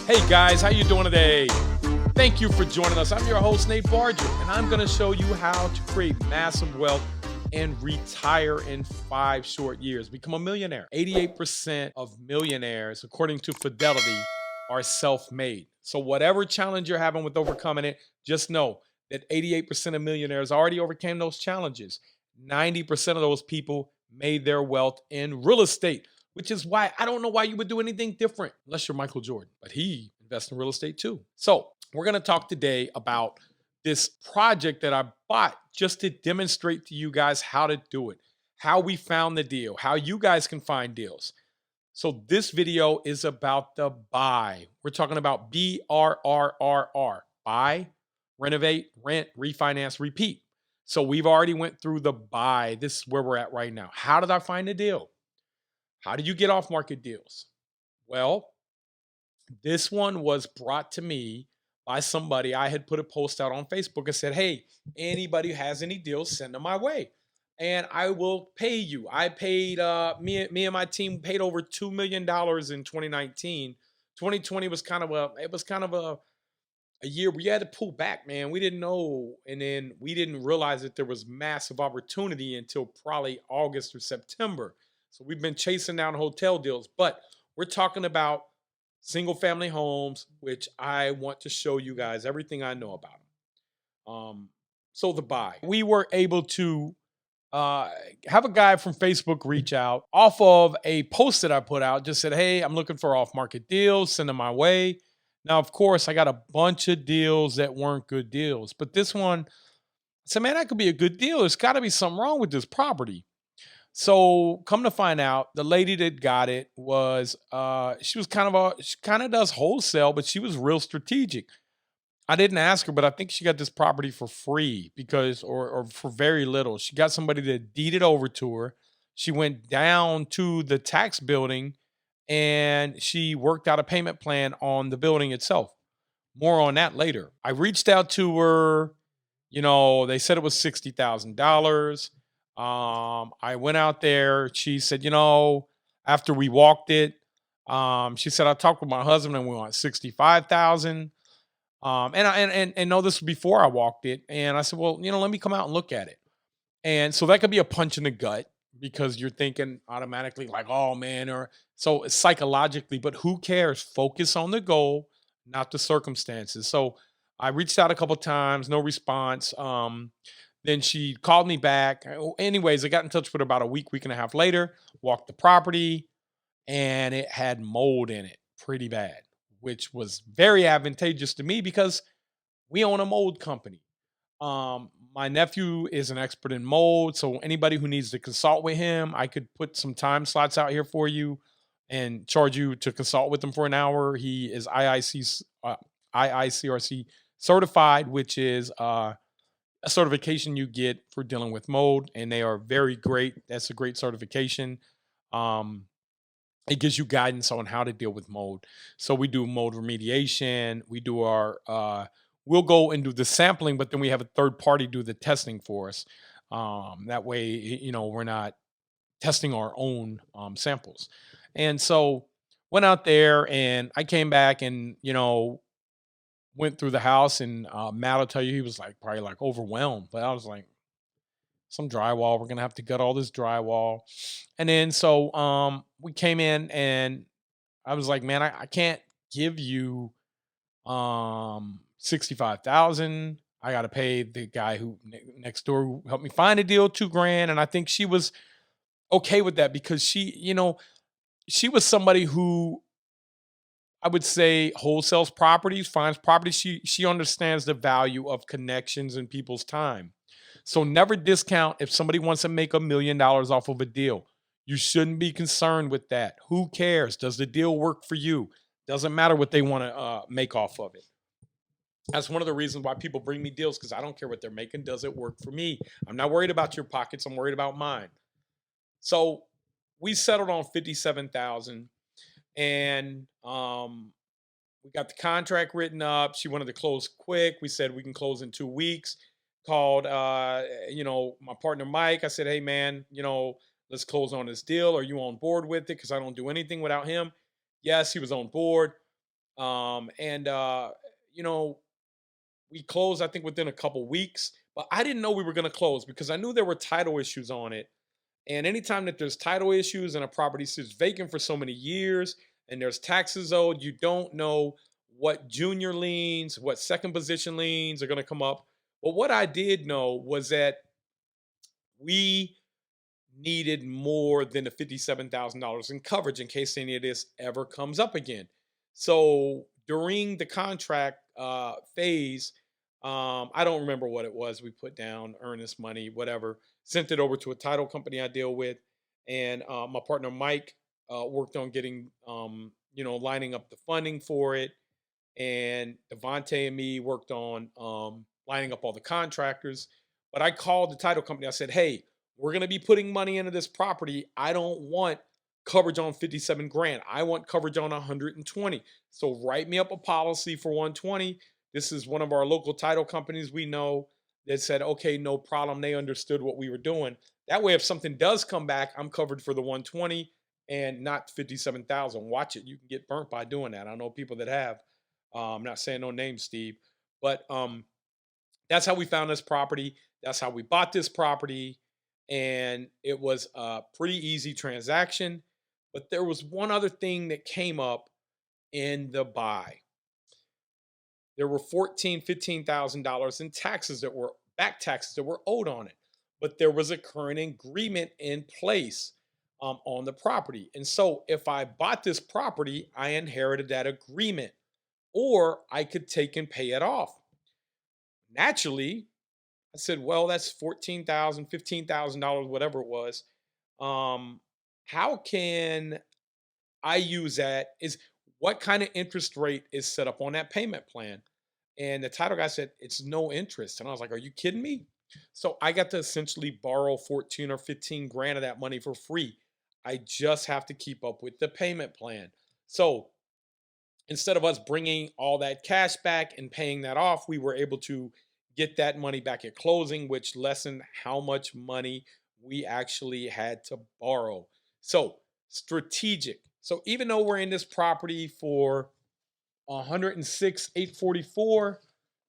Hey guys, how you doing today? Thank you for joining us. I'm your host, Nate Barger, and I'm going to show you how to create massive wealth and retire in 5 short years. Become a millionaire. 88% of millionaires, according to Fidelity, are self-made. So whatever challenge you're having with overcoming it, just know that 88% of millionaires already overcame those challenges. 90% of those people made their wealth in real estate, which is why I don't know why you would do anything different unless you're Michael Jordan, but he invests in real estate too. So we're going to talk today about this project that I bought just to demonstrate to you guys how to do it, how we found the deal, how you guys can find deals. So this video is about the buy. We're talking about BRRRR, buy, renovate, rent, refinance, repeat. So we've already went through the buy. This is where we're at right now. How did I find a deal? How do you get off market deals? Well, this one was brought to me by somebody. I had put a post out on Facebook and said, hey, anybody who has any deals, send them my way. And I will pay you. I paid, me and my team paid over $2 million in 2019. 2020 was kind of a year we had to pull back, man. We didn't know. And then we didn't realize that there was massive opportunity until probably August or September. So we've been chasing down hotel deals, but we're talking about single family homes, which I want to show you guys everything I know about them. So the buy, we were able to have a guy from Facebook reach out off of a post that I put out, just said, hey, I'm looking for off market deals, send them my way. Now, of course, I got a bunch of deals that weren't good deals, but this one, I said, man, that could be a good deal. There's got to be something wrong with this property. So come to find out, the lady that got it was she kind of does wholesale, but she was real strategic. I didn't ask her, but I think she got this property for free because or for very little. She got somebody that deeded over to her. She went down to the tax building and she worked out a payment plan on the building itself. More on that later. I reached out to her. They said it was $60,000. I went out there. She said, after we walked it, she said, I talked with my husband and we want 65,000. And no, this was before I walked it. And I said, well, let me come out and look at it. And so that could be a punch in the gut because you're thinking automatically like, oh man, or so psychologically, but who cares? Focus on the goal, not the circumstances. So I reached out a couple times, no response. Then she called me back. Anyways, I got in touch with her about a week and a half later, walked the property, and it had mold in it pretty bad, which was very advantageous to me because we own a mold company. My nephew is an expert in mold, so anybody who needs to consult with him, I could put some time slots out here for you and charge you to consult with him for an hour. He is IICRC certified, which is a certification you get for dealing with mold, and they are very great. That's a great certification. Um, it gives you guidance on how to deal with mold. So we do mold remediation. We do we'll go and do the sampling, but then we have a third party do the testing for us. That way, we're not testing our own samples. And so went out there and I came back and, went through the house and Matt will tell you he was like probably like overwhelmed, but I was like, some drywall. We're gonna have to gut all this drywall. And then so we came in and I was like, man, I can't give you 65,000. I gotta pay the guy who next door who helped me find a deal $2,000. And I think she was okay with that because she was somebody who I would say wholesales properties, finds properties. She understands the value of connections and people's time. So never discount if somebody wants to make $1 million off of a deal. You shouldn't be concerned with that. Who cares? Does the deal work for you? Doesn't matter what they want to make off of it. That's one of the reasons why people bring me deals because I don't care what they're making. Does it work for me? I'm not worried about your pockets. I'm worried about mine. So we settled on 57,000, and we got the contract written up. She wanted to close quick. We said we can close in 2 weeks. Called, my partner Mike. I said, hey man, let's close on this deal. Are you on board with it? Because I don't do anything without him. Yes, he was on board. And you know, we closed, I think, within a couple weeks. But I didn't know we were going to close because I knew there were title issues on it. And anytime that there's title issues and a property sits vacant for so many years and there's taxes owed, you don't know what junior liens, what second position liens are going to come up. But what I did know was that we needed more than the $57,000 in coverage in case any of this ever comes up again. So during the contract phase, I don't remember what it was. We put down earnest money, whatever, sent it over to a title company I deal with. And my partner Mike worked on getting, lining up the funding for it, and Devontae and me worked on lining up all the contractors. But I called the title company. I said, "Hey, we're going to be putting money into this property. I don't want coverage on 57 grand. I want coverage on 120. So write me up a policy for 120." This is one of our local title companies we know that said, "Okay, no problem." They understood what we were doing. That way, if something does come back, I'm covered for the 120 and not 57,000. Watch it. You can get burnt by doing that. I know people that have. I'm not saying no names, Steve, but that's how we found this property. That's how we bought this property, and it was a pretty easy transaction. But there was one other thing that came up in the buy. There were $15,000 in taxes that were back taxes that were owed on it, but there was a current agreement in place on the property. And so, if I bought this property, I inherited that agreement, or I could take and pay it off. Naturally, I said, well, that's $14,000, $15,000, whatever it was. Um, how can I use that? Is what kind of interest rate is set up on that payment plan? And the title guy said, it's no interest. And I was like, are you kidding me? So I got to essentially borrow 14 or 15 grand of that money for free. I just have to keep up with the payment plan. So instead of us bringing all that cash back and paying that off, we were able to get that money back at closing, which lessened how much money we actually had to borrow. So strategic. So even though we're in this property for 106,844,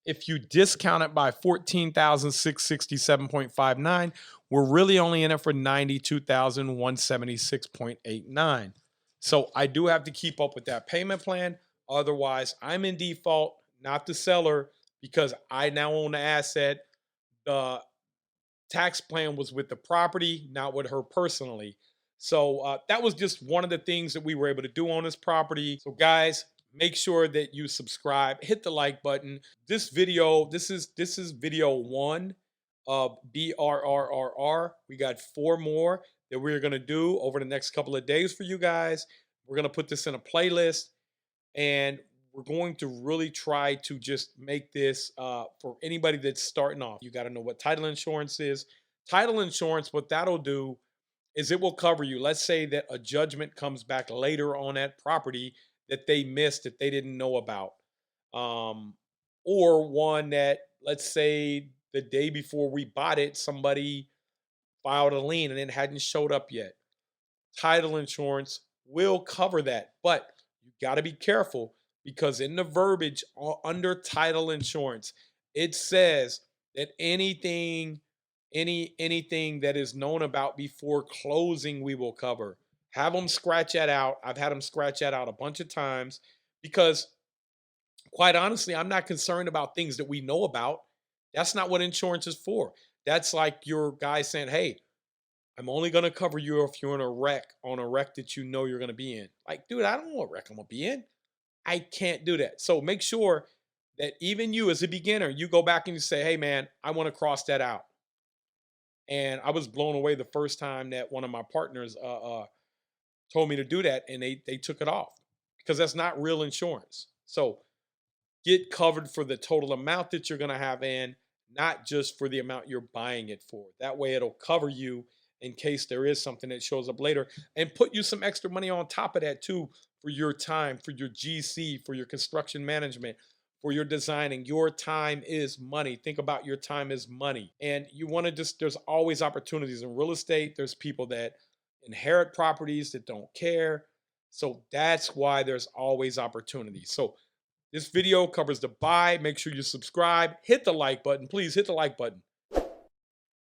if you discount it by 14,667.59, we're really only in it for 92,176.89. So I do have to keep up with that payment plan. Otherwise, I'm in default, not the seller, because I now own the asset. The tax plan was with the property, not with her personally. So that was just one of the things that we were able to do on this property. So guys, make sure that you subscribe, hit the like button. This is video one of BRRRR. We got 4 more that we're gonna do over the next couple of days for you guys. We're gonna put this in a playlist, and we're going to really try to just make this for anybody that's starting off. You got to know what title insurance is. Title insurance, what that'll do is it will cover you. Let's say that a judgment comes back later on that property that they missed, that they didn't know about, um, or one that, let's say, the day before we bought it, somebody filed a lien and it hadn't showed up yet. Title insurance will cover that, but you got to be careful, because in the verbiage under title insurance, it says that anything that is known about before closing, we will cover. Have them scratch that out. I've had them scratch that out a bunch of times, because quite honestly, I'm not concerned about things that we know about. That's not what insurance is for. That's like your guy saying, hey, I'm only going to cover you if you're in a wreck, on a wreck that you know you're going to be in. Like, dude, I don't know what wreck I'm going to be in. I can't do that. So make sure that even you as a beginner, you go back and you say, hey, man, I want to cross that out. And I was blown away the first time that one of my partners told me to do that, and they took it off, because that's not real insurance. So get covered for the total amount that you're going to have in, not just for the amount you're buying it for. That way it'll cover you in case there is something that shows up later, and put you some extra money on top of that too, for your time, for your GC, for your construction management, for your designing. Your time is money. Think about your time as money. And you want to just, there's always opportunities in real estate. There's people that inherit properties that don't care. So that's why there's always opportunities. So this video covers the buy. Make sure you subscribe, hit the like button. Please hit the like button.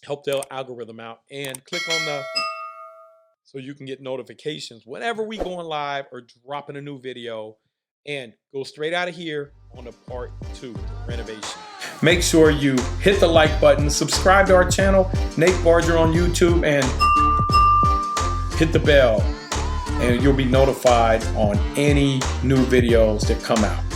Help the algorithm out, and click on the so you can get notifications whenever we going live or dropping a new video, and go straight out of here on the part 2, the renovation. Make sure you hit the like button, subscribe to our channel, Nate Barger on YouTube, and hit the bell, and you'll be notified on any new videos that come out.